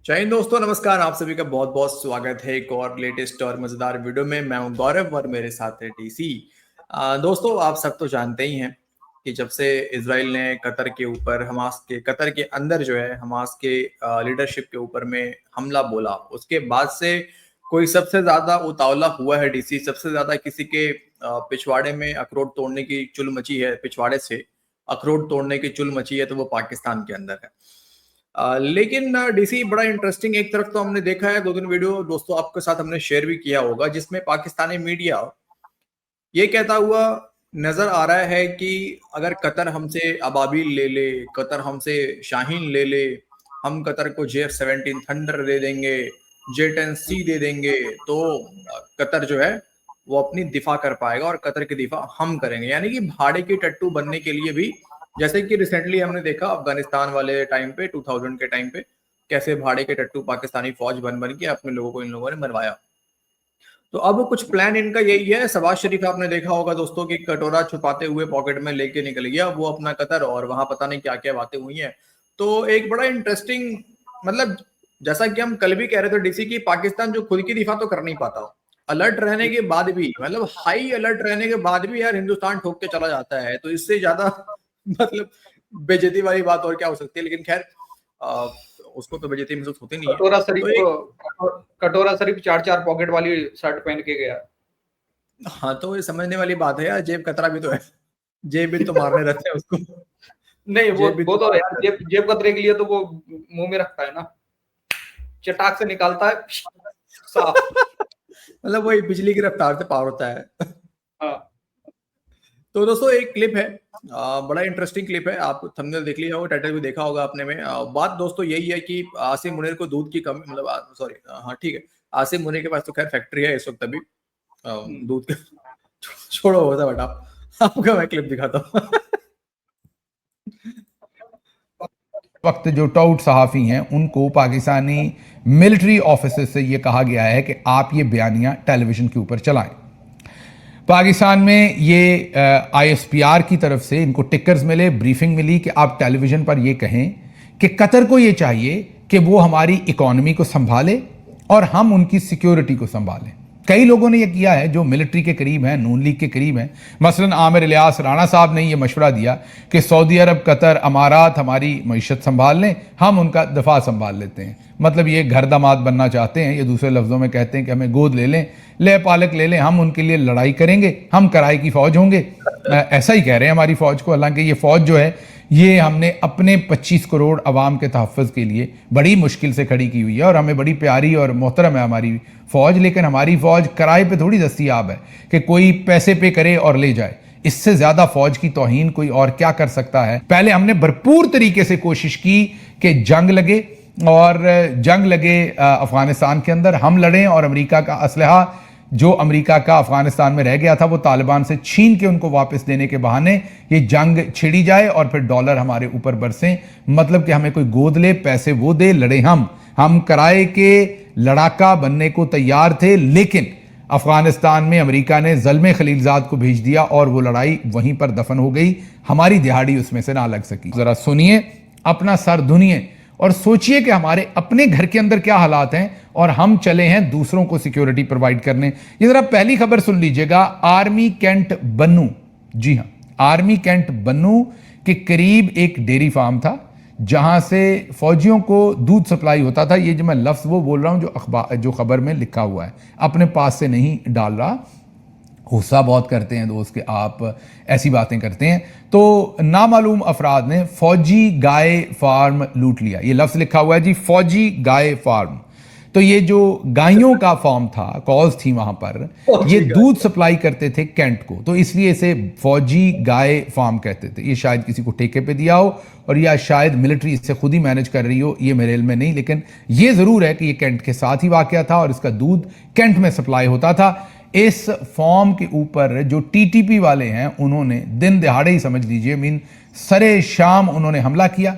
जय हिंद दोस्तों, नमस्कार। आप सभी का बहुत बहुत स्वागत है एक और लेटेस्ट और मजेदार वीडियो में। मैं हूं गौरव और मेरे साथ है टीसी। दोस्तों, आप सब तो जानते ही हैं कि जब से इसराइल ने कतर के ऊपर हमास के कतर के अंदर जो है हमास के लीडरशिप के ऊपर में हमला बोला, उसके बाद से कोई सबसे ज्यादा उतावला हुआ है डीसी। सबसे ज्यादा किसी के पिछवाड़े में अखरोट तोड़ने की चुल मची है, पिछवाड़े से अखरोट तोड़ने की चुल मची है, तो वो पाकिस्तान के अंदर है। लेकिन डीसी बड़ा इंटरेस्टिंग। एक तरफ तो हमने देखा है, दो तीन वीडियो दोस्तों आपके साथ हमने शेयर भी किया होगा, जिसमें पाकिस्तानी मीडिया ये कहता हुआ नजर आ रहा है कि अगर कतर हमसे अबाबिल ले ले, कतर हमसे शाहीन ले ले, हम कतर को JF-17 थंडर दे देंगे, J-10C दे देंगे, तो कतर जो है वो अपनी दिफा कर पाएगा और कतर की दिफा हम करेंगे। यानी कि भाड़े की टट्टू बनने के लिए भी, जैसे कि रिसेंटली हमने देखा अफगानिस्तान वाले टाइम पे 2000 के टाइम पे कैसे भाड़े के टट्टू पाकिस्तानी फौज बन बन के अपने लोगों को इन लोगों ने बनवाया। तो अब कुछ प्लान इनका यही है। शहबाज शरीफ आपने देखा होगा दोस्तों कि कटोरा छुपाते हुए पॉकेट में लेके निकल गया वो अपना कतर, और वहां पता नहीं क्या क्या बातें हुई हैं। तो एक बड़ा इंटरेस्टिंग, मतलब जैसा कि हम कल भी कह रहे थे डीसी की, पाकिस्तान जो खुद की दिफा तो कर नहीं पाता, अलर्ट रहने के बाद भी, मतलब हाई अलर्ट रहने के बाद भी यार हिंदुस्तान ठोक के चला जाता है। तो इससे ज्यादा मतलब बेइज्जती वाली बात और क्या हो सकती है। लेकिन खैर, उसको तो बेइज्जती महसूस होती नहीं है। कटोरा शरीफ तो एक, कटोरा शरीफ 4-4 पॉकेट वाली शर्ट पहन के गया। हाँ, तो ये समझने वाली बात है यार, जेब कतरा भी तो है। जेब भी तो मारने रहते हैं उसको। नहीं, जेब भी वो तो तो मारने यार रहते जेब कतरे के लिए तो वो मुंह में रखता है ना, चटाक से निकालता है साफ। हैं। मतलब वही बिजली की रफ्तार से पार होता है। हाँ। तो दोस्तों एक क्लिप है, बड़ा इंटरेस्टिंग क्लिप है। आप थंबनेल देख लिया होगा, टाइटल भी देखा होगा आपने में। बात दोस्तों यही है कि आसिम मुनीर को दूध की कमी, मतलब सॉरी, हाँ ठीक है, आसिम मुनीर के पास तो खैर फैक्ट्री है इस वक्त अभी दूध का। छोड़ो होता बेटा, आपका मैं क्लिप दिखाता हूँ। वक्त जो टाउट सहाफ़ी हैं उनको पाकिस्तानी मिलिट्री ऑफिसर से ये कहा गया है कि आप ये बयानियां टेलीविज़न के ऊपर चलाएं। पाकिस्तान में ये ISPR की तरफ से इनको टिकर्स मिले, ब्रीफिंग मिली कि आप टेलीविज़न पर ये कहें कि कतर को ये चाहिए कि वो हमारी इकॉनमी को संभाले और हम उनकी सिक्योरिटी को संभालें। कई लोगों ने यह किया है जो मिलिट्री के करीब हैं, नून लीग के करीब हैं। मसलन आमिर इलियास राणा साहब ने यह मशवरा दिया कि सऊदी अरब, कतर, अमारात हमारी मईशत संभाल लें, हम उनका दफा संभाल लेते हैं। मतलब ये घर दामाद बनना चाहते हैं। ये दूसरे लफ्ज़ों में कहते हैं कि हमें गोद ले लें, ले पालक ले लें, हम उनके लिए लड़ाई करेंगे, हम कराई की फ़ौज होंगे। ऐसा ही कह रहे हैं हमारी फ़ौज को। हालांकि ये फ़ौज जो है ये हमने अपने 25 करोड़ अवाम के तहफ़्फ़ुज़ के लिए बड़ी मुश्किल से खड़ी की हुई है और हमें बड़ी प्यारी और मोहतरम है हमारी फ़ौज। लेकिन हमारी फ़ौज किराए पे थोड़ी दस्तियाब है कि कोई पैसे पे करे और ले जाए। इससे ज़्यादा फ़ौज की तौहीन कोई और क्या कर सकता है। पहले हमने भरपूर तरीके से कोशिश की कि जंग लगे, और जंग लगे अफ़गानिस्तान के अंदर, हम लड़ें और अमेरिका का असलहा जो अमेरिका का अफगानिस्तान में रह गया था वो तालिबान से छीन के उनको वापस देने के बहाने ये जंग छिड़ी जाए और फिर डॉलर हमारे ऊपर बरसें। मतलब कि हमें कोई गोद ले, पैसे वो दे, लड़े हम किराए के लड़ाका बनने को तैयार थे। लेकिन अफगानिस्तान में अमेरिका ने ज़ल्मे खलीलजाद को भेज दिया और वो लड़ाई वहीं पर दफन हो गई। हमारी दिहाड़ी उसमें से ना लग सकी। ज़रा सुनिए, अपना सर धुनिए और सोचिए कि हमारे अपने घर के अंदर क्या हालात हैं और हम चले हैं दूसरों को सिक्योरिटी प्रोवाइड करने। ये जरा पहली खबर सुन लीजिएगा। आर्मी कैंट बन्नू, जी हां, आर्मी कैंट बन्नू के करीब एक डेयरी फार्म था जहां से फौजियों को दूध सप्लाई होता था। ये जो मैं लफ्ज़ वो बोल रहा हूं जो खबर में लिखा हुआ है, अपने पास से नहीं डाल रहा। गुस्सा बहुत करते हैं दोस्त कि आप ऐसी बातें करते हैं। तो नामालूम अफराद ने फौजी गाय फार्म लूट लिया। ये लफ्ज़ लिखा हुआ है जी, फौजी गाय फार्म। तो ये जो गायों का फार्म था, कॉज थी वहां पर, ये दूध सप्लाई करते थे कैंट को, तो इसलिए इसे फौजी गाय फार्म कहते थे। ये शायद किसी को ठेके पे दिया हो और या शायद मिलिट्री इससे खुद ही मैनेज कर रही हो, ये मेरे इल्म में नहीं। लेकिन ये ज़रूर है कि ये कैंट के साथ ही वाक़या था और इसका दूध कैंट में सप्लाई होता था। इस फॉर्म के ऊपर जो टीटीपी वाले हैं उन्होंने दिन दहाड़े ही समझ लीजिए, सरे शाम उन्होंने हमला किया।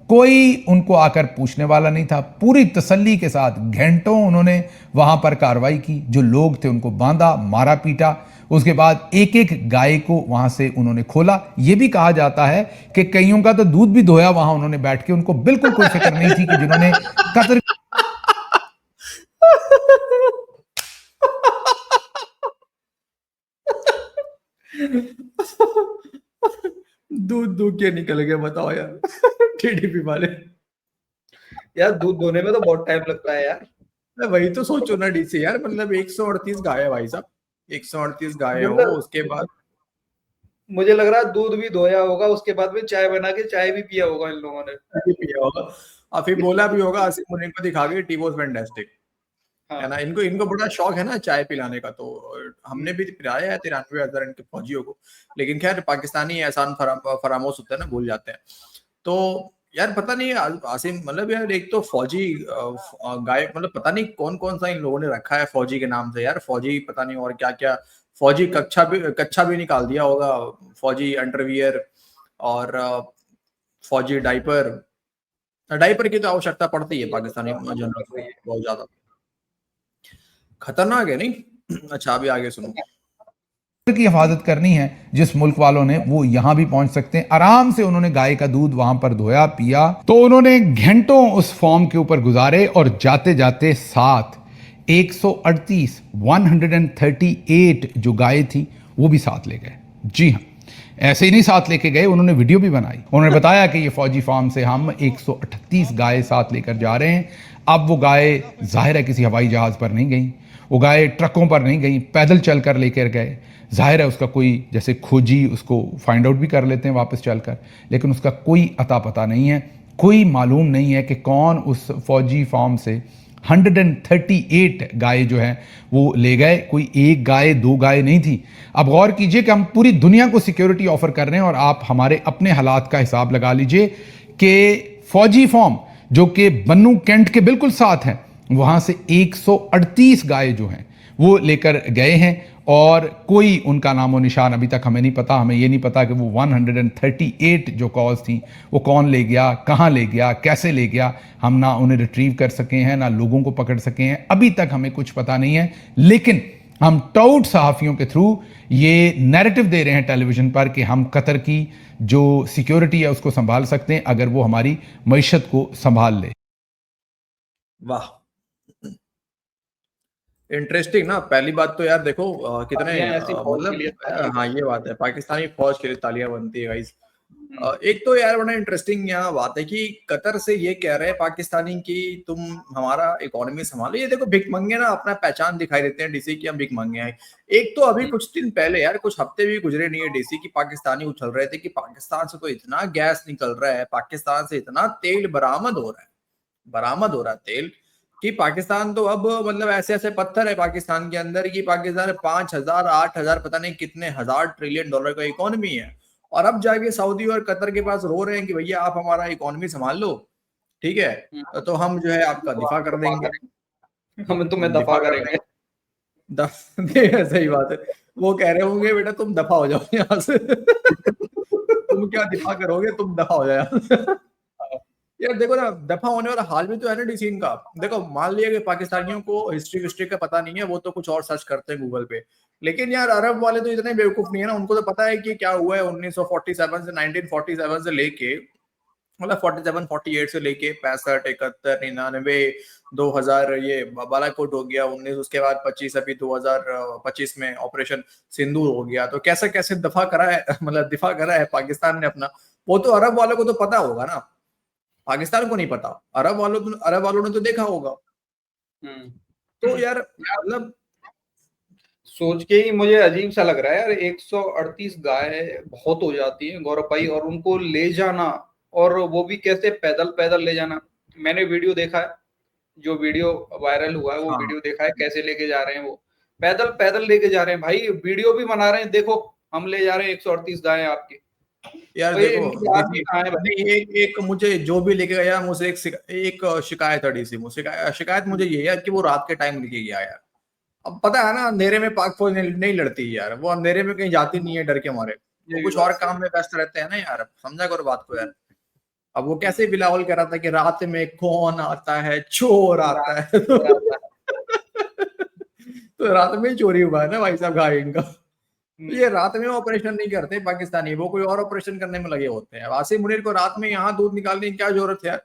कोई उनको आकर पूछने वाला नहीं था। पूरी तसल्ली के साथ घंटों उन्होंने वहां पर कार्रवाई की। जो लोग थे उनको बांधा, मारा, पीटा। उसके बाद एक एक गाय को वहां से उन्होंने खोला। यह भी कहा जाता है कि कईयों का तो दूध भी धोया वहां उन्होंने बैठ के, उनको बिल्कुल कोई फिक्र नहीं थी कि जिन्होंने कतर दूध दूध के निकल गए, बताओ यार। टीडीपी वाले। यार दूध धोने में तो बहुत टाइम लगता है यार। मैं वही तो सोचो ना डीसी यार, मतलब 138 गाय है भाई साहब, 138 गाय हो, मतलब उसके बाद मुझे लग रहा है दूध भी धोया होगा, उसके बाद में चाय बना के चाय भी पिया होगा इन लोगों ने। भी पिया होगा और फिर बोला भी होगा आसिफ मुनीम को दिखा के, टी वाज फैंटास्टिक, है ना। हाँ। इनको इनको बड़ा शौक है ना चाय पिलाने का, तो हमने भी पिलाया है 93,000 इनके फौजियों को। लेकिन खैर पाकिस्तानी एहसान फरामोश होता है ना, भूल जाते हैं। तो यार पता नहीं आसिम, मतलब यार एक तो फौजी गाय, मतलब पता नहीं कौन कौन सा इन लोगों ने रखा है फौजी के नाम से यार, फौजी पता नहीं और क्या क्या, फौजी कच्छा भी निकाल दिया होगा, फौजी अंडरवियर और फौजी डाइपर। डाइपर की तो आवश्यकता पड़ती है पाकिस्तानी जनरल को बहुत ज्यादा, खतरनाक है नहीं। अच्छा अभी आगे सुनो। की हिफाजत करनी है जिस मुल्क वालों ने, वो यहां भी पहुंच सकते हैं आराम से। उन्होंने गाय का दूध वहां पर धोया, पिया, तो उन्होंने घंटों उस फॉर्म के ऊपर गुजारे और जाते जाते साथ 138 138 जो गाय थी वो भी साथ ले गए। जी हां, ऐसे ही नहीं साथ लेके गए, उन्होंने वीडियो भी बनाई। उन्होंने बताया कि ये फौजी फार्म से हम 138 गाय साथ लेकर जा रहे हैं। अब वो गाय जाहिर है किसी हवाई जहाज पर नहीं गई, वो गाय ट्रकों पर नहीं गई, पैदल चलकर लेकर गए। जाहिर है उसका कोई, जैसे खोजी उसको फाइंड आउट भी कर लेते हैं वापस चलकर, लेकिन उसका कोई अता पता नहीं है, कोई मालूम नहीं है कि कौन उस फौजी फार्म से 138 गाय जो है वो ले गए। कोई एक गाय दो गाय नहीं थी। अब गौर कीजिए कि हम पूरी दुनिया को सिक्योरिटी ऑफर कर रहे हैं और आप हमारे अपने हालात का हिसाब लगा लीजिए कि फौजी फार्म जो कि बन्नू कैंट के बिल्कुल साथ है, वहां से 138 गाय जो हैं वो लेकर गए हैं और कोई उनका नामो निशान अभी तक हमें नहीं पता। हमें ये नहीं पता कि वो 138 जो कॉज थी वो कौन ले गया, कहाँ ले गया, कैसे ले गया। हम ना उन्हें रिट्रीव कर सके हैं, ना लोगों को पकड़ सके हैं, अभी तक हमें कुछ पता नहीं है। लेकिन हम टाउट सहाफ़ियों के थ्रू ये नैरेटिव दे रहे हैं टेलीविजन पर कि हम कतर की जो सिक्योरिटी है उसको संभाल सकते हैं अगर वो हमारी मईशत को संभाल ले। वाह, इंटरेस्टिंग ना। पहली बात तो यार देखो कितने ऐसी फौज के लिए मतलब हाँ ये बात है, पाकिस्तानी फौज के लिए तालियां बनती है गाइस। एक तो यार बड़ा इंटरेस्टिंग यहाँ बात है कि कतर से ये कह रहे हैं पाकिस्तानी कि तुम हमारा इकोनॉमी संभालो। ये देखो भिखमंगे ना अपना पहचान दिखाई देते हैं डीसी की, हम भिखमंगे हैं। एक तो अभी कुछ दिन पहले यार, कुछ हफ्ते भी गुजरे नहीं है डीसी की, पाकिस्तानी उछल रहे थे कि पाकिस्तान से तो इतना गैस निकल रहा है, पाकिस्तान से इतना तेल बरामद हो रहा है तेल, कि पाकिस्तान तो अब मतलब ऐसे ऐसे पत्थर है पाकिस्तान के अंदर कि पाकिस्तान 5,000 8,000 पता नहीं कितने हजार ट्रिलियन डॉलर का इकोनॉमी है। और अब जाके सऊदी और कतर के पास रो रहे हैं कि भैया आप हमारा इकोनॉमी संभाल लो, ठीक है, तो हम जो है आपका दिफा कर देंगे, हम तुम्हें दफा करेंगे। सही बात है। वो कह रहे होंगे बेटा तुम दफा हो जाओ यहाँ से। तुम क्या दिफा करोगे, तुम दफा हो जाओ। यार देखो ना, दफा होने वाला हाल भी तो है ना डीसी का। देखो मान लिया कि पाकिस्तानियों को हिस्ट्री का पता नहीं है, वो तो कुछ और सर्च करते हैं गूगल पे, लेकिन यार अरब वाले तो इतने बेवकूफ नहीं है ना, उनको तो पता है कि क्या हुआ है 1947 से 1947 से लेके, मतलब 47 48 से लेके 65 71 99 2000 ये बालाकोट हो गया 19, उसके बाद 25 अभी 2025 में ऑपरेशन सिंदूर हो गया। तो कैसे कैसे दफा करा है, मतलब दिफा करा है पाकिस्तान ने अपना, वो तो अरब वालों को तो पता होगा ना, पाकिस्तान को नहीं पता। अरब वालों ने तो देखा होगा। तो यार मतलब सोच के ही मुझे अजीब सा लग रहा है यार, 138 गाय बहुत हो जाती है गौरव भाई, और उनको ले जाना, और वो भी कैसे पैदल पैदल ले जाना। मैंने वीडियो देखा है, जो वीडियो वायरल हुआ है वो वीडियो देखा है, कैसे लेके जा रहे हैं वो, पैदल पैदल लेके जा रहे हैं भाई, वीडियो भी बना रहे हैं, देखो हम ले जा रहे हैं 138 गाय आपकी। यार तो देखो एक मुझे जो भी लेके गया मुझे एक शिकायत है डीसी मुझसे, शिकायत मुझे ये है कि वो रात के टाइम लेके गया यार। अब पता है ना अंधेरे में पाक फौज नहीं लड़ती यार, वो अंधेरे में कहीं जाती नहीं है डर के मारे, वो कुछ और काम में व्यस्त रहते हैं ना यार, समझा करो बात को यार। अब वो कैसे बिलावल कह रहा था कि रात में कौन आता है, चोर आता है। तो रात में चोरी हुआ है ना भाई साहब गाय इनका। ये रात में ऑपरेशन नहीं करते पाकिस्तानी, वो कोई और ऑपरेशन करने में लगे होते हैं। आसिम मुनीर को रात में यहाँ दूध निकालने की क्या जरूरत है यार।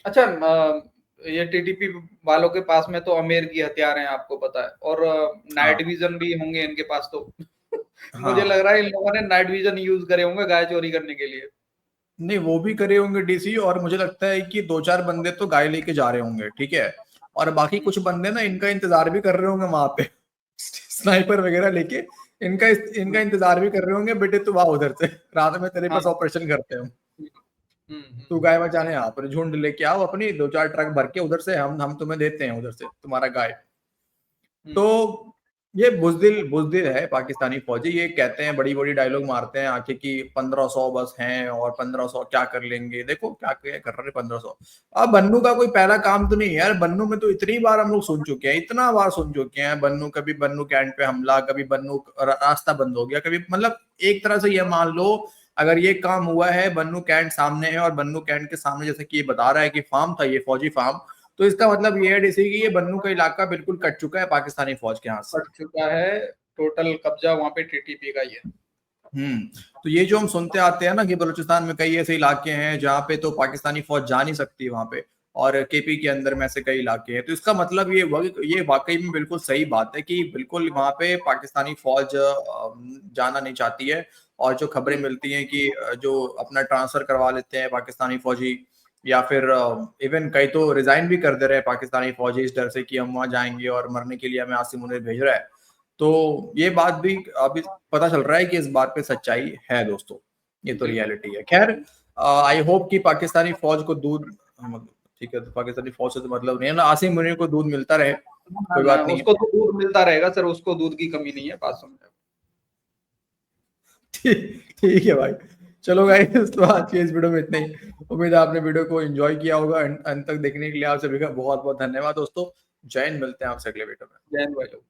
अच्छा, ये टीटीपी वालों के पास में तो आमेर की हथियार हैं, आपको पता है, और नाइट विजन भी होंगे इनके पास तो। मुझे लग रहा है इन लोगों ने नाइट विजन यूज करे होंगे गाय चोरी करने के लिए। नहीं, वो भी करे होंगे डीसी, और मुझे लगता है कि 2-4 बंदे तो गाय लेके जा रहे होंगे, ठीक है, और बाकी कुछ बंदे ना इनका इंतजार भी कर रहे होंगे वहां पे स्नाइपर वगैरह लेके इनका इंतजार भी कर रहे होंगे, बेटे तू आ उधर से, रात में तेरे पास ऑपरेशन करते हैं, तू गाय बचाने यहाँ पर झुंड लेके आओ अपनी, 2-4 ट्रक भर के उधर से हम तुम्हें देते हैं उधर से तुम्हारा गाय। तो ये बुजदिल है पाकिस्तानी फौजी, ये कहते हैं, बड़ी बड़ी डायलॉग मारते हैं आके कि 1500 बस हैं और 1500 क्या कर लेंगे, देखो क्या कर रहे 1500। अब बन्नू का कोई पहला काम तो नहीं है यार, बन्नू में तो इतनी बार हम लोग सुन चुके हैं, इतना बार सुन चुके हैं बन्नू, कभी बन्नू कैंट पे हमला, कभी बन्नू रास्ता बंद हो गया, कभी, मतलब एक तरह से ये मान लो अगर ये काम हुआ है, बन्नू कैंट सामने है और बन्नू कैंट के सामने जैसे कि ये बता रहा है कि फार्म था ये फौजी फार्म, तो इसका मतलब ये है डीसी कि ये बन्नू का इलाका बिल्कुल कट चुका है पाकिस्तानी फौज के हाथ से, कट चुका है, टोटल कब्जा वहां पे टीटीपी का ही है। तो ये जो हम सुनते आते हैं ना कि बलूचिस्तान में कई ऐसे इलाके हैं जहाँ पे तो पाकिस्तानी फौज जा नहीं सकती वहां पे, और केपी के अंदर में ऐसे कई इलाके हैं, तो इसका मतलब ये वाकई में बिल्कुल सही बात है कि बिल्कुल वहां पे पाकिस्तानी फौज जाना नहीं चाहती है, और जो खबरें मिलती हैं कि जो अपना ट्रांसफर करवा लेते हैं पाकिस्तानी फौजी, या फिर इवन कई तो रिजाइन भी कर दे रहे हैं पाकिस्तानी फौजी इस डर से कि हम वहां जाएंगे और मरने के लिए हमें आसिम मुनीर भेज रहा है, तो ये बात भी अभी पता चल रहा है कि इस बात पे सच्चाई है दोस्तों, ये तो रियलिटी है। खैर, आई होप कि पाकिस्तानी फौज को दूध, ठीक है, तो पाकिस्तानी फौज से तो मतलब नहीं है ना, आसिम मुनीर को दूध मिलता रहे, कोई बात नहीं, उसको तो दूध मिलता रहेगा सर, उसको दूध की कमी नहीं है, बात समझे। ठीक है भाई, चलो गाइस, तो आज की इस वीडियो में इतना ही। उम्मीद है आपने वीडियो को एंजॉय किया होगा, अंत तक देखने के लिए आप सभी का बहुत बहुत धन्यवाद दोस्तों। जय हिंद, मिलते हैं आपसे अगले वीडियो में। जय हिंद भाई लोग।